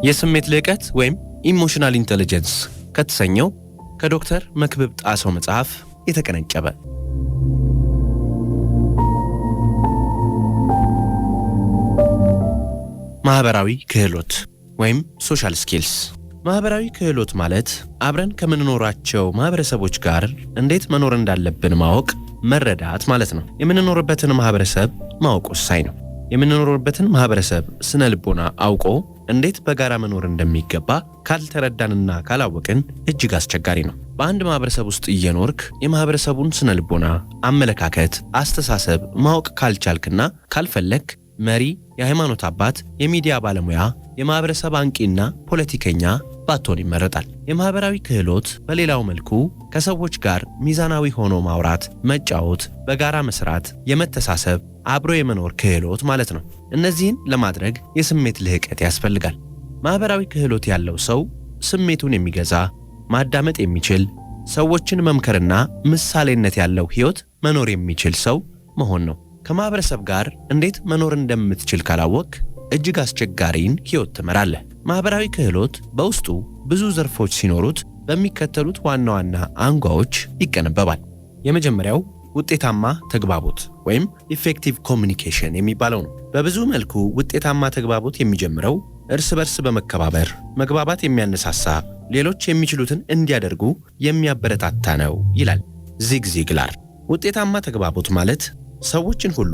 የስሜት ልዕቀት ወይም ኢሞሽናል ኢንተለጀንስ ከተሰኘው ከዶክተር መክብብ ጣሰው መጽሐፍ የተቀነጨበ። ማህበራዊ ክህሎት ወይም ሶሻል ስኪልስ። ማህበራዊ ክህሎት ማለት አብረን ከምንኖራቸው ማህበረሰቦች ጋር እንዴት መኖር እንዳለብን ማወቅ፣ መረዳት ማለት ነው። የምንኖርበትን ማህበረሰብ ማወቅ ወሳኝ ነው። የምንኖርበትን ማህበረሰብ ስነ ልቦና አውቆ እንዴት በጋራ መኖር እንደሚገባ ካልተረዳንና ካላወቅን እጅግ አስቸጋሪ ነው። በአንድ ማህበረሰብ ውስጥ እየኖርክ የማህበረሰቡን ስነ ልቦና፣ አመለካከት፣ አስተሳሰብ ማወቅ ካልቻልክና ካልፈለክ መሪ፣ የሃይማኖት አባት፣ የሚዲያ ባለሙያ፣ የማህበረሰብ አንቂና ፖለቲከኛ ባትሆን ይመረጣል። የማህበራዊ ክህሎት በሌላው መልኩ ከሰዎች ጋር ሚዛናዊ ሆኖ ማውራት፣ መጫወት፣ በጋራ መስራት፣ የመተሳሰብ አብሮ የመኖር ክህሎት ማለት ነው። እነዚህን ለማድረግ የስሜት ልህቀት ያስፈልጋል። ማህበራዊ ክህሎት ያለው ሰው ስሜቱን የሚገዛ፣ ማዳመጥ የሚችል፣ ሰዎችን መምከርና ምሳሌነት ያለው ህይወት መኖር የሚችል ሰው መሆን ነው። ከማህበረሰብ ጋር እንዴት መኖር እንደምትችል ካላወቅ እጅግ አስቸጋሪን ህይወት ትመራለህ። ማህበራዊ ክህሎት በውስጡ ብዙ ዘርፎች ሲኖሩት በሚከተሉት ዋና ዋና አንጓዎች ይቀነበባል። የመጀመሪያው ውጤታማ ተግባቦት ወይም ኢፌክቲቭ ኮሚኒኬሽን የሚባለው ነው። በብዙ መልኩ ውጤታማ ተግባቦት የሚጀምረው እርስ በርስ በመከባበር መግባባት የሚያነሳሳ፣ ሌሎች የሚችሉትን እንዲያደርጉ የሚያበረታታ ነው ይላል ዚግ ዚግላር። ውጤታማ ተግባቦት ማለት ሰዎችን ሁሉ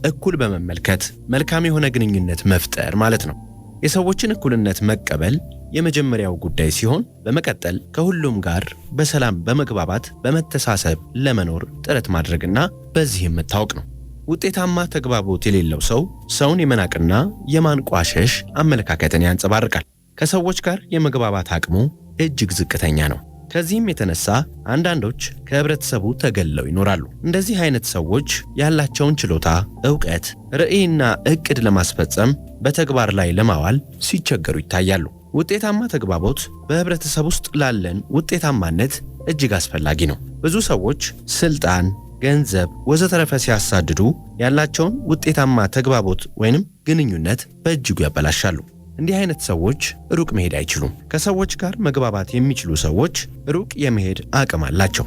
እኩል በመመልከት መልካም የሆነ ግንኙነት መፍጠር ማለት ነው። የሰዎችን እኩልነት መቀበል የመጀመሪያው ጉዳይ ሲሆን በመቀጠል ከሁሉም ጋር በሰላም በመግባባት በመተሳሰብ ለመኖር ጥረት ማድረግና በዚህም መታወቅ ነው። ውጤታማ ተግባቦት የሌለው ሰው ሰውን የመናቅና የማንቋሸሽ አመለካከትን ያንጸባርቃል። ከሰዎች ጋር የመግባባት አቅሙ እጅግ ዝቅተኛ ነው። ከዚህም የተነሳ አንዳንዶች ከህብረተሰቡ ተገለው ይኖራሉ። እንደዚህ አይነት ሰዎች ያላቸውን ችሎታ፣ ዕውቀት፣ ራዕይና ዕቅድ ለማስፈጸም በተግባር ላይ ለማዋል ሲቸገሩ ይታያሉ። ውጤታማ ተግባቦት በህብረተሰብ ውስጥ ላለን ውጤታማነት እጅግ አስፈላጊ ነው። ብዙ ሰዎች ስልጣን፣ ገንዘብ ወዘተረፈ ሲያሳድዱ ያላቸውን ውጤታማ ተግባቦት ወይንም ግንኙነት በእጅጉ ያበላሻሉ። እንዲህ አይነት ሰዎች ሩቅ መሄድ አይችሉም። ከሰዎች ጋር መግባባት የሚችሉ ሰዎች ሩቅ የመሄድ አቅም አላቸው።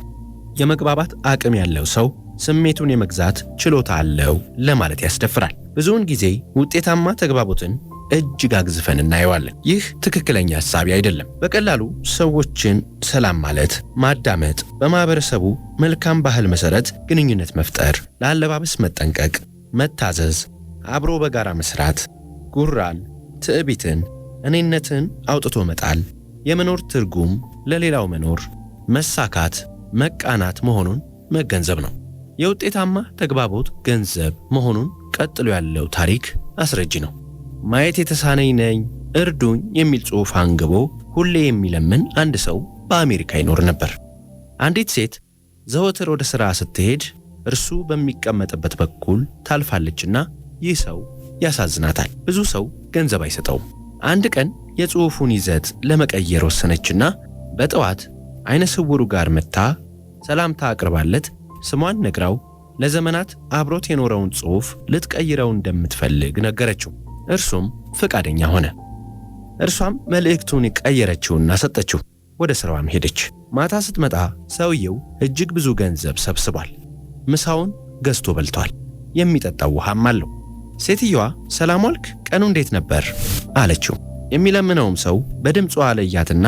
የመግባባት አቅም ያለው ሰው ስሜቱን የመግዛት ችሎታ አለው ለማለት ያስደፍራል። ብዙውን ጊዜ ውጤታማ ተግባቦትን እጅግ አግዝፈን እናየዋለን። ይህ ትክክለኛ ሐሳቢ አይደለም። በቀላሉ ሰዎችን ሰላም ማለት፣ ማዳመጥ፣ በማህበረሰቡ መልካም ባህል መሰረት ግንኙነት መፍጠር፣ ለአለባበስ መጠንቀቅ፣ መታዘዝ፣ አብሮ በጋራ መስራት፣ ጉራን፣ ትዕቢትን፣ እኔነትን አውጥቶ መጣል፣ የመኖር ትርጉም ለሌላው መኖር፣ መሳካት፣ መቃናት መሆኑን መገንዘብ ነው። የውጤታማ ተግባቦት ገንዘብ መሆኑን ቀጥሎ ያለው ታሪክ አስረጂ ነው። ማየት የተሳነኝ ነኝ እርዱኝ የሚል ጽሑፍ አንግቦ ሁሌ የሚለምን አንድ ሰው በአሜሪካ ይኖር ነበር። አንዲት ሴት ዘወትር ወደ ሥራ ስትሄድ እርሱ በሚቀመጥበት በኩል ታልፋለችና ይህ ሰው ያሳዝናታል። ብዙ ሰው ገንዘብ አይሰጠውም። አንድ ቀን የጽሑፉን ይዘት ለመቀየር ወሰነችና በጠዋት አይነ ስውሩ ጋር መጥታ ሰላምታ አቅርባለት ስሟን ነግራው ለዘመናት አብሮት የኖረውን ጽሑፍ ልትቀይረው እንደምትፈልግ ነገረችው። እርሱም ፈቃደኛ ሆነ። እርሷም መልእክቱን ቀየረችውና ሰጠችው። ወደ ሥራዋም ሄደች። ማታ ስትመጣ ሰውየው እጅግ ብዙ ገንዘብ ሰብስቧል። ምሳውን ገዝቶ በልቷል። የሚጠጣው ውሃም አለው። ሴትየዋ ሰላም ዋልክ፣ ቀኑ እንዴት ነበር አለችው። የሚለምነውም ሰው በድምጿ አለያትና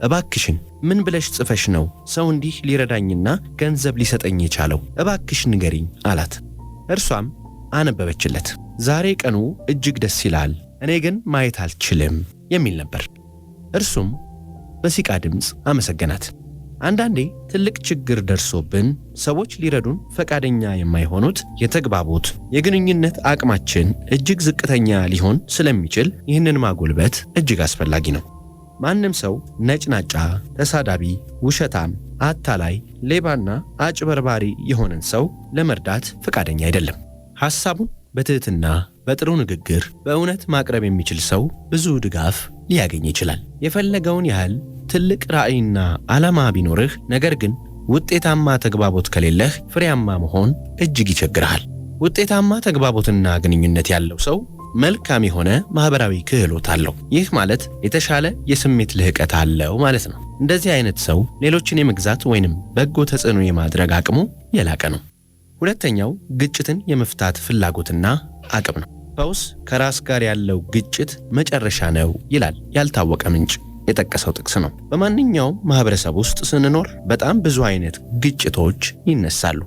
እባክሽን ምን ብለሽ ጽፈሽ ነው ሰው እንዲህ ሊረዳኝና ገንዘብ ሊሰጠኝ የቻለው? እባክሽ ንገሪኝ አላት። እርሷም አነበበችለት። ዛሬ ቀኑ እጅግ ደስ ይላል፣ እኔ ግን ማየት አልችልም የሚል ነበር። እርሱም በሲቃ ድምፅ አመሰገናት። አንዳንዴ ትልቅ ችግር ደርሶብን ሰዎች ሊረዱን ፈቃደኛ የማይሆኑት የተግባቦት የግንኙነት አቅማችን እጅግ ዝቅተኛ ሊሆን ስለሚችል ይህንን ማጎልበት እጅግ አስፈላጊ ነው። ማንም ሰው ነጭናጫ፣ ተሳዳቢ፣ ውሸታም፣ አታላይ፣ ሌባና አጭበርባሪ የሆነን ሰው ለመርዳት ፈቃደኛ አይደለም። ሐሳቡን በትህትና በጥሩ ንግግር በእውነት ማቅረብ የሚችል ሰው ብዙ ድጋፍ ሊያገኝ ይችላል። የፈለገውን ያህል ትልቅ ራዕይና ዓላማ ቢኖርህ ነገር ግን ውጤታማ ተግባቦት ከሌለህ ፍሬያማ መሆን እጅግ ይቸግርሃል። ውጤታማ ተግባቦትና ግንኙነት ያለው ሰው መልካም የሆነ ማህበራዊ ክህሎት አለው። ይህ ማለት የተሻለ የስሜት ልህቀት አለው ማለት ነው። እንደዚህ አይነት ሰው ሌሎችን የመግዛት ወይንም በጎ ተጽዕኖ የማድረግ አቅሙ የላቀ ነው። ሁለተኛው ግጭትን የመፍታት ፍላጎትና አቅም ነው። ፈውስ ከራስ ጋር ያለው ግጭት መጨረሻ ነው ይላል ያልታወቀ ምንጭ የጠቀሰው ጥቅስ ነው። በማንኛውም ማህበረሰብ ውስጥ ስንኖር በጣም ብዙ አይነት ግጭቶች ይነሳሉ።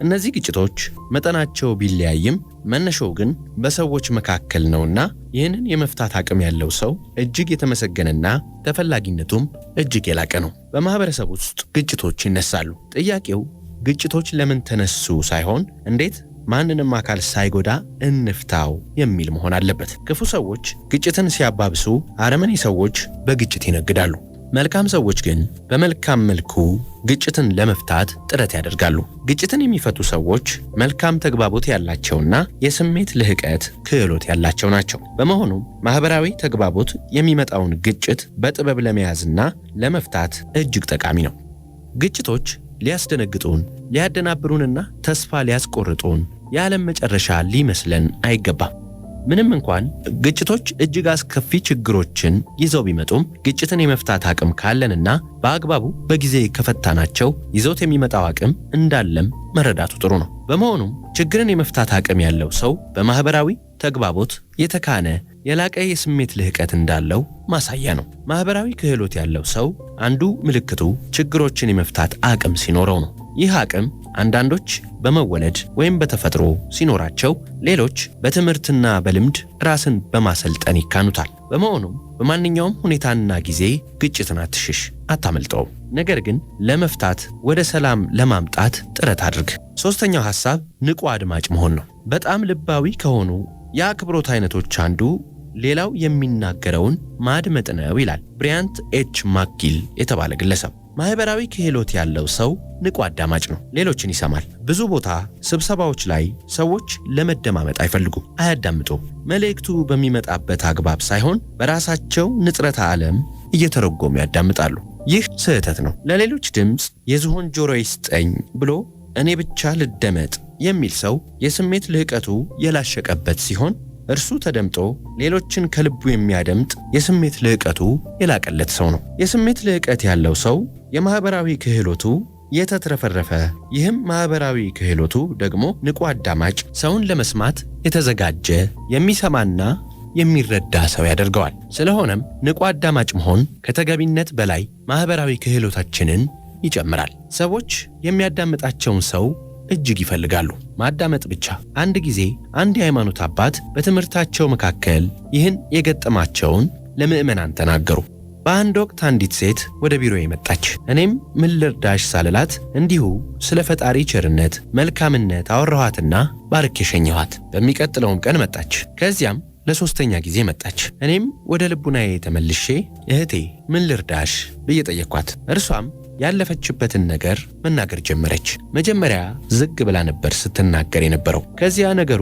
እነዚህ ግጭቶች መጠናቸው ቢለያይም መነሻው ግን በሰዎች መካከል ነውና ይህንን የመፍታት አቅም ያለው ሰው እጅግ የተመሰገነና ተፈላጊነቱም እጅግ የላቀ ነው። በማህበረሰብ ውስጥ ግጭቶች ይነሳሉ። ጥያቄው ግጭቶች ለምን ተነሱ ሳይሆን እንዴት ማንንም አካል ሳይጎዳ እንፍታው የሚል መሆን አለበት። ክፉ ሰዎች ግጭትን ሲያባብሱ፣ አረመኔ ሰዎች በግጭት ይነግዳሉ። መልካም ሰዎች ግን በመልካም መልኩ ግጭትን ለመፍታት ጥረት ያደርጋሉ። ግጭትን የሚፈቱ ሰዎች መልካም ተግባቦት ያላቸውና የስሜት ልህቀት ክህሎት ያላቸው ናቸው። በመሆኑም ማህበራዊ ተግባቦት የሚመጣውን ግጭት በጥበብ ለመያዝና ለመፍታት እጅግ ጠቃሚ ነው። ግጭቶች ሊያስደነግጡን፣ ሊያደናብሩንና ተስፋ ሊያስቆርጡን የዓለም መጨረሻ ሊመስለን አይገባም። ምንም እንኳን ግጭቶች እጅግ አስከፊ ችግሮችን ይዘው ቢመጡም ግጭትን የመፍታት አቅም ካለንና በአግባቡ በጊዜ ከፈታናቸው ይዘውት የሚመጣው አቅም እንዳለም መረዳቱ ጥሩ ነው። በመሆኑም ችግርን የመፍታት አቅም ያለው ሰው በማህበራዊ ተግባቦት የተካነ የላቀ የስሜት ልህቀት እንዳለው ማሳያ ነው። ማህበራዊ ክህሎት ያለው ሰው አንዱ ምልክቱ ችግሮችን የመፍታት አቅም ሲኖረው ነው። ይህ አቅም አንዳንዶች በመወለድ ወይም በተፈጥሮ ሲኖራቸው፣ ሌሎች በትምህርትና በልምድ ራስን በማሰልጠን ይካኑታል። በመሆኑም በማንኛውም ሁኔታና ጊዜ ግጭትን አትሽሽ፣ አታመልጠውም። ነገር ግን ለመፍታት ወደ ሰላም ለማምጣት ጥረት አድርግ። ሶስተኛው ሐሳብ ንቁ አድማጭ መሆን ነው። በጣም ልባዊ ከሆኑ የአክብሮት አይነቶች አንዱ ሌላው የሚናገረውን ማድመጥ ነው ይላል ብሪያንት ኤች ማክጊል የተባለ ግለሰብ። ማህበራዊ ክህሎት ያለው ሰው ንቁ አዳማጭ ነው። ሌሎችን ይሰማል። ብዙ ቦታ ስብሰባዎች ላይ ሰዎች ለመደማመጥ አይፈልጉም፣ አያዳምጡም። መልእክቱ በሚመጣበት አግባብ ሳይሆን በራሳቸው ንጽረተ ዓለም እየተረጎሙ ያዳምጣሉ። ይህ ስህተት ነው። ለሌሎች ድምፅ የዝሆን ጆሮ ይስጠኝ ብሎ እኔ ብቻ ልደመጥ የሚል ሰው የስሜት ልህቀቱ የላሸቀበት ሲሆን፣ እርሱ ተደምጦ ሌሎችን ከልቡ የሚያደምጥ የስሜት ልህቀቱ የላቀለት ሰው ነው። የስሜት ልህቀት ያለው ሰው የማህበራዊ ክህሎቱ የተትረፈረፈ፣ ይህም ማህበራዊ ክህሎቱ ደግሞ ንቁ አዳማጭ፣ ሰውን ለመስማት የተዘጋጀ የሚሰማና የሚረዳ ሰው ያደርገዋል። ስለሆነም ንቁ አዳማጭ መሆን ከተገቢነት በላይ ማህበራዊ ክህሎታችንን ይጨምራል። ሰዎች የሚያዳምጣቸውን ሰው እጅግ ይፈልጋሉ። ማዳመጥ ብቻ። አንድ ጊዜ አንድ የሃይማኖት አባት በትምህርታቸው መካከል ይህን የገጠማቸውን ለምዕመናን ተናገሩ። በአንድ ወቅት አንዲት ሴት ወደ ቢሮ መጣች። እኔም ምን ልርዳሽ ሳልላት እንዲሁ ስለ ፈጣሪ ቸርነት፣ መልካምነት አወራኋትና ባርኬ ሸኘኋት። በሚቀጥለውም ቀን መጣች። ከዚያም ለሶስተኛ ጊዜ መጣች። እኔም ወደ ልቡናዬ ተመልሼ እህቴ ምን ልርዳሽ ብዬ ጠየቅኳት። እርሷም ያለፈችበትን ነገር መናገር ጀመረች። መጀመሪያ ዝግ ብላ ነበር ስትናገር የነበረው። ከዚያ ነገሩ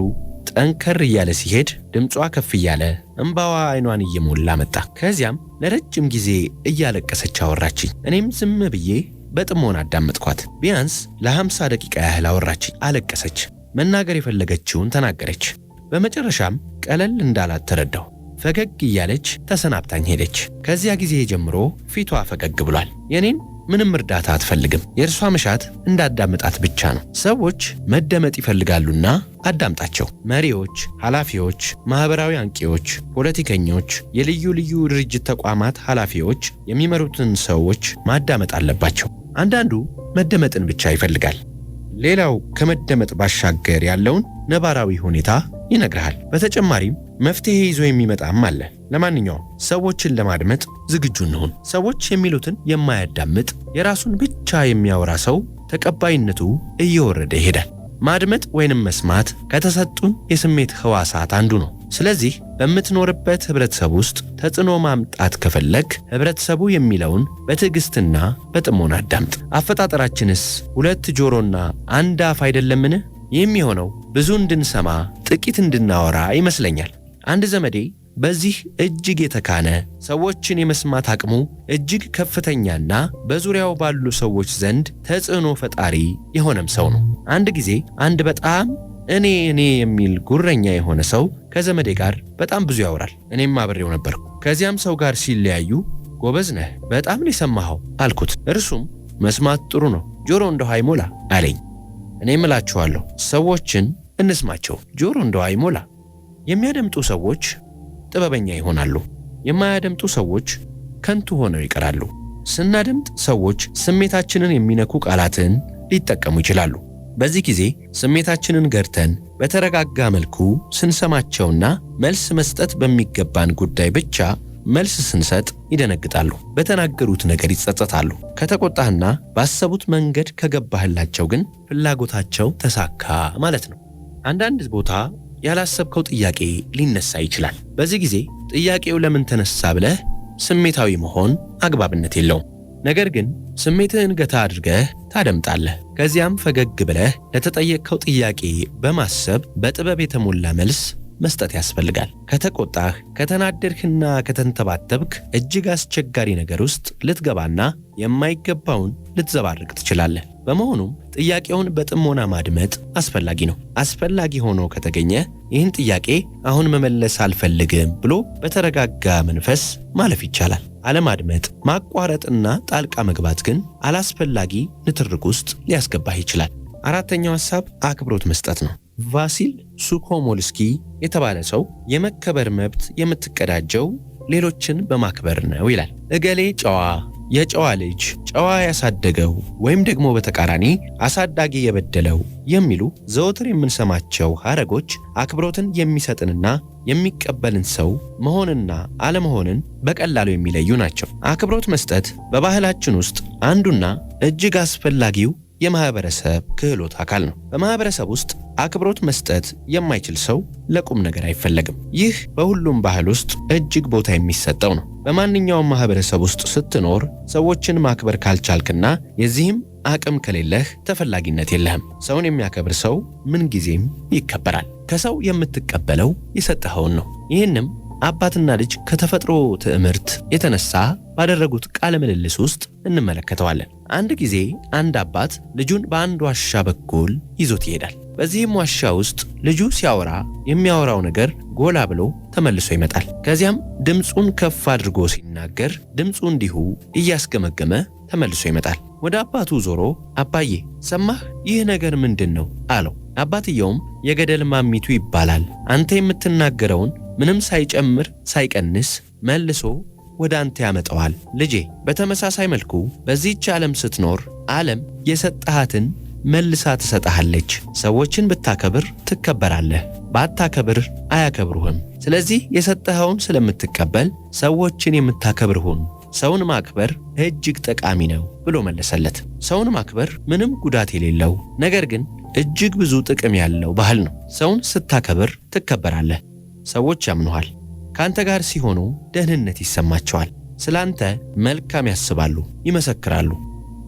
ጠንከር እያለ ሲሄድ ድምጿ ከፍ እያለ እንባዋ አይኗን እየሞላ መጣ። ከዚያም ለረጅም ጊዜ እያለቀሰች አወራችኝ። እኔም ዝም ብዬ በጥሞና አዳመጥኳት። ቢያንስ ለ50 ደቂቃ ያህል አወራችኝ፣ አለቀሰች፣ መናገር የፈለገችውን ተናገረች። በመጨረሻም ቀለል እንዳላት ተረዳሁ። ፈገግ እያለች ተሰናብታኝ ሄደች። ከዚያ ጊዜ ጀምሮ ፊቷ ፈገግ ብሏል። የኔን ምንም እርዳታ አትፈልግም። የእርሷ መሻት እንዳዳምጣት ብቻ ነው። ሰዎች መደመጥ ይፈልጋሉና አዳምጣቸው። መሪዎች፣ ኃላፊዎች፣ ማህበራዊ አንቂዎች፣ ፖለቲከኞች፣ የልዩ ልዩ ድርጅት ተቋማት ኃላፊዎች የሚመሩትን ሰዎች ማዳመጥ አለባቸው። አንዳንዱ መደመጥን ብቻ ይፈልጋል። ሌላው ከመደመጥ ባሻገር ያለውን ነባራዊ ሁኔታ ይነግርሃል። በተጨማሪም መፍትሄ ይዞ የሚመጣም አለ። ለማንኛውም ሰዎችን ለማድመጥ ዝግጁ እንሁን። ሰዎች የሚሉትን የማያዳምጥ የራሱን ብቻ የሚያወራ ሰው ተቀባይነቱ እየወረደ ይሄዳል። ማድመጥ ወይንም መስማት ከተሰጡን የስሜት ህዋሳት አንዱ ነው። ስለዚህ በምትኖርበት ህብረተሰብ ውስጥ ተጽዕኖ ማምጣት ከፈለግ ህብረተሰቡ የሚለውን በትዕግስትና በጥሞና አዳምጥ። አፈጣጠራችንስ 2 ጆሮና 1 አፍ አይደለምን? የሚሆነው ብዙ እንድንሰማ ጥቂት እንድናወራ ይመስለኛል። አንድ ዘመዴ በዚህ እጅግ የተካነ ሰዎችን የመስማት አቅሙ እጅግ ከፍተኛና በዙሪያው ባሉ ሰዎች ዘንድ ተጽዕኖ ፈጣሪ የሆነም ሰው ነው። አንድ ጊዜ አንድ በጣም እኔ የሚል ጉረኛ የሆነ ሰው ከዘመዴ ጋር በጣም ብዙ ያወራል። እኔም አብሬው ነበርኩ። ከዚያም ሰው ጋር ሲለያዩ ጎበዝ ነህ፣ በጣም ነው የሰማኸው አልኩት። እርሱም መስማት ጥሩ ነው፣ ጆሮ እንደው አይሞላ አለኝ። እኔም እላችኋለሁ ሰዎችን እንስማቸው፣ ጆሮ እንደው አይሞላ። የሚያደምጡ ሰዎች ጥበበኛ ይሆናሉ፣ የማያደምጡ ሰዎች ከንቱ ሆነው ይቀራሉ። ስናደምጥ ሰዎች ስሜታችንን የሚነኩ ቃላትን ሊጠቀሙ ይችላሉ። በዚህ ጊዜ ስሜታችንን ገርተን በተረጋጋ መልኩ ስንሰማቸውና መልስ መስጠት በሚገባን ጉዳይ ብቻ መልስ ስንሰጥ ይደነግጣሉ፣ በተናገሩት ነገር ይጸጸታሉ። ከተቆጣህና ባሰቡት መንገድ ከገባህላቸው ግን ፍላጎታቸው ተሳካ ማለት ነው። አንዳንድ ቦታ ያላሰብከው ጥያቄ ሊነሳ ይችላል። በዚህ ጊዜ ጥያቄው ለምን ተነሳ ብለህ ስሜታዊ መሆን አግባብነት የለውም። ነገር ግን ስሜትህን ገታ አድርገህ ታደምጣለህ። ከዚያም ፈገግ ብለህ ለተጠየቅከው ጥያቄ በማሰብ በጥበብ የተሞላ መልስ መስጠት ያስፈልጋል። ከተቆጣህ፣ ከተናደድህና ከተንተባተብክ እጅግ አስቸጋሪ ነገር ውስጥ ልትገባና የማይገባውን ልትዘባርቅ ትችላለህ። በመሆኑም ጥያቄውን በጥሞና ማድመጥ አስፈላጊ ነው። አስፈላጊ ሆኖ ከተገኘ ይህን ጥያቄ አሁን መመለስ አልፈልግም ብሎ በተረጋጋ መንፈስ ማለፍ ይቻላል። አለማድመጥ፣ ማቋረጥና ጣልቃ መግባት ግን አላስፈላጊ ንትርክ ውስጥ ሊያስገባህ ይችላል። አራተኛው ሐሳብ አክብሮት መስጠት ነው። ቫሲል ሱኮሞልስኪ የተባለ ሰው የመከበር መብት የምትቀዳጀው ሌሎችን በማክበር ነው ይላል። እገሌ ጨዋ፣ የጨዋ ልጅ፣ ጨዋ ያሳደገው ወይም ደግሞ በተቃራኒ አሳዳጊ የበደለው የሚሉ ዘወትር የምንሰማቸው ሐረጎች አክብሮትን የሚሰጥንና የሚቀበልን ሰው መሆንና አለመሆንን በቀላሉ የሚለዩ ናቸው። አክብሮት መስጠት በባህላችን ውስጥ አንዱና እጅግ አስፈላጊው የማህበረሰብ ክህሎት አካል ነው። በማህበረሰብ ውስጥ አክብሮት መስጠት የማይችል ሰው ለቁም ነገር አይፈለግም። ይህ በሁሉም ባህል ውስጥ እጅግ ቦታ የሚሰጠው ነው። በማንኛውም ማህበረሰብ ውስጥ ስትኖር ሰዎችን ማክበር ካልቻልክና የዚህም አቅም ከሌለህ ተፈላጊነት የለህም። ሰውን የሚያከብር ሰው ምንጊዜም ይከበራል። ከሰው የምትቀበለው የሰጠኸውን ነው። ይህንም አባትና ልጅ ከተፈጥሮ ትዕምርት የተነሳ ባደረጉት ቃለ ምልልስ ውስጥ እንመለከተዋለን። አንድ ጊዜ አንድ አባት ልጁን በአንድ ዋሻ በኩል ይዞት ይሄዳል። በዚህም ዋሻ ውስጥ ልጁ ሲያወራ የሚያወራው ነገር ጎላ ብሎ ተመልሶ ይመጣል። ከዚያም ድምፁን ከፍ አድርጎ ሲናገር ድምፁ እንዲሁ እያስገመገመ ተመልሶ ይመጣል። ወደ አባቱ ዞሮ አባዬ ሰማህ? ይህ ነገር ምንድን ነው አለው። አባትየውም የገደል ማሚቱ ይባላል። አንተ የምትናገረውን ምንም ሳይጨምር ሳይቀንስ መልሶ ወደ አንተ ያመጣዋል። ልጄ በተመሳሳይ መልኩ በዚህች ዓለም ስትኖር ዓለም የሰጠሃትን መልሳ ትሰጥሃለች። ሰዎችን ብታከብር ትከበራለህ፣ ባታከብር አያከብሩህም። ስለዚህ የሰጠኸውን ስለምትቀበል ሰዎችን የምታከብር ሁን። ሰውን ማክበር እጅግ ጠቃሚ ነው ብሎ መለሰለት። ሰውን ማክበር ምንም ጉዳት የሌለው ነገር ግን እጅግ ብዙ ጥቅም ያለው ባህል ነው። ሰውን ስታከብር ትከበራለህ። ሰዎች ያምኑሃል። ካንተ ጋር ሲሆኑ ደህንነት ይሰማቸዋል። ስላንተ መልካም ያስባሉ፣ ይመሰክራሉ።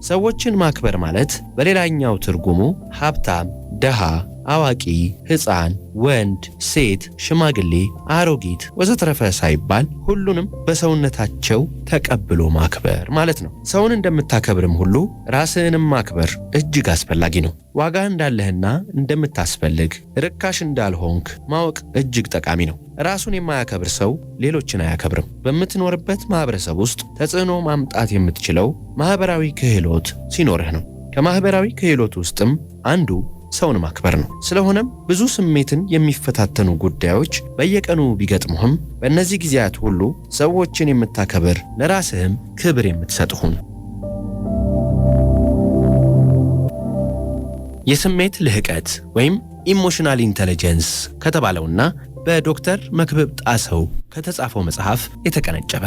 ሰዎችን ማክበር ማለት በሌላኛው ትርጉሙ ሀብታም፣ ደሃ፣ አዋቂ፣ ሕፃን፣ ወንድ፣ ሴት፣ ሽማግሌ፣ አሮጊት ወዘተረፈ ሳይባል ሁሉንም በሰውነታቸው ተቀብሎ ማክበር ማለት ነው። ሰውን እንደምታከብርም ሁሉ ራስህንም ማክበር እጅግ አስፈላጊ ነው። ዋጋ እንዳለህና እንደምታስፈልግ ርካሽ እንዳልሆንክ ማወቅ እጅግ ጠቃሚ ነው። ራሱን የማያከብር ሰው ሌሎችን አያከብርም። በምትኖርበት ማህበረሰብ ውስጥ ተጽዕኖ ማምጣት የምትችለው ማህበራዊ ክህሎት ሲኖርህ ነው። ከማህበራዊ ክህሎት ውስጥም አንዱ ሰውን ማክበር ነው። ስለሆነም ብዙ ስሜትን የሚፈታተኑ ጉዳዮች በየቀኑ ቢገጥሙህም በእነዚህ ጊዜያት ሁሉ ሰዎችን የምታከብር፣ ለራስህም ክብር የምትሰጥ ሁን። የስሜት ልህቀት ወይም ኢሞሽናል ኢንተለጀንስ ከተባለውና በዶክተር መክብብ ጣሰው ከተጻፈው መጽሐፍ የተቀነጨበ